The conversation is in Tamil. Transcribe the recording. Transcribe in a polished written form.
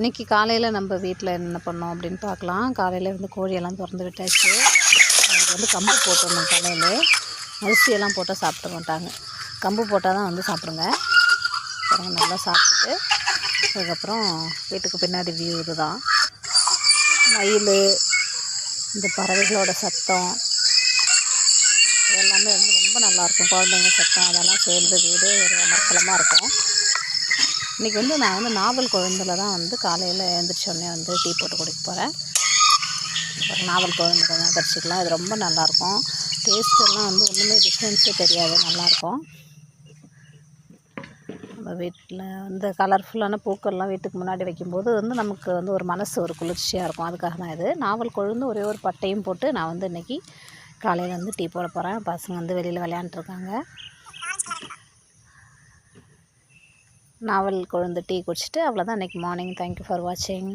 இன்றைக்கி காலையில் நம்ம வீட்டில் என்ன பண்ணோம் அப்படின்னு பார்க்கலாம். காலையில் வந்து கோழியெல்லாம் திறந்து விட்டாச்சு. அதுக்கு வந்து கம்பு போட்டுடணும். காலையிலே அரிசியெல்லாம் போட்டால் சாப்பிட மாட்டாங்க. கம்பு போட்டால் தான் வந்து சாப்பிடுங்க. அப்புறம் நல்லா சாப்பிட்டுட்டு அதுக்கப்புறம் வீட்டுக்கு பின்னாடி வியூ இது தான். மயில், இந்த பறவைகளோட சத்தம் எல்லாமே வந்து ரொம்ப நல்லாயிருக்கும். குழந்தைங்க சத்தம் அதெல்லாம் சேர்ந்து வீடு ஒரு அமர்க்கலமாக இருக்கும். இன்றைக்கி வந்து நான் வந்து நாவல் கொழுந்தில் தான் வந்து காலையில் எழுந்திரிச்சோடனே வந்து டீ போட்டு குடிக்க போகிறேன். ஒரு நாவல் கொழுந்து கொஞ்சம் கடிச்சிக்கலாம். இது ரொம்ப நல்லாயிருக்கும். டேஸ்ட்டெல்லாம் வந்து ஒன்றுமே டிஃப்ரென்ஸே தெரியாது, நல்லாயிருக்கும். நம்ம வீட்டில் வந்து கலர்ஃபுல்லான பூக்கள்லாம் வீட்டுக்கு முன்னாடி வைக்கும்போது வந்து நமக்கு வந்து ஒரு மனசு ஒரு குளிர்ச்சியாக இருக்கும். அதுக்காக தான் இது நாவல் கொழுந்து ஒரே ஒரு பட்டையும் போட்டு நான் வந்து இன்றைக்கி காலையில் வந்து டீ போட போகிறேன். பசங்க வந்து வெளியில் விளையாண்டுருக்காங்க. நாவல் கொழுந்து டீ குடிச்சிட்டு அவ்வளோதான் இன்றைக்கி மார்னிங். தேங்க்யூ ஃபார் வாட்சிங்.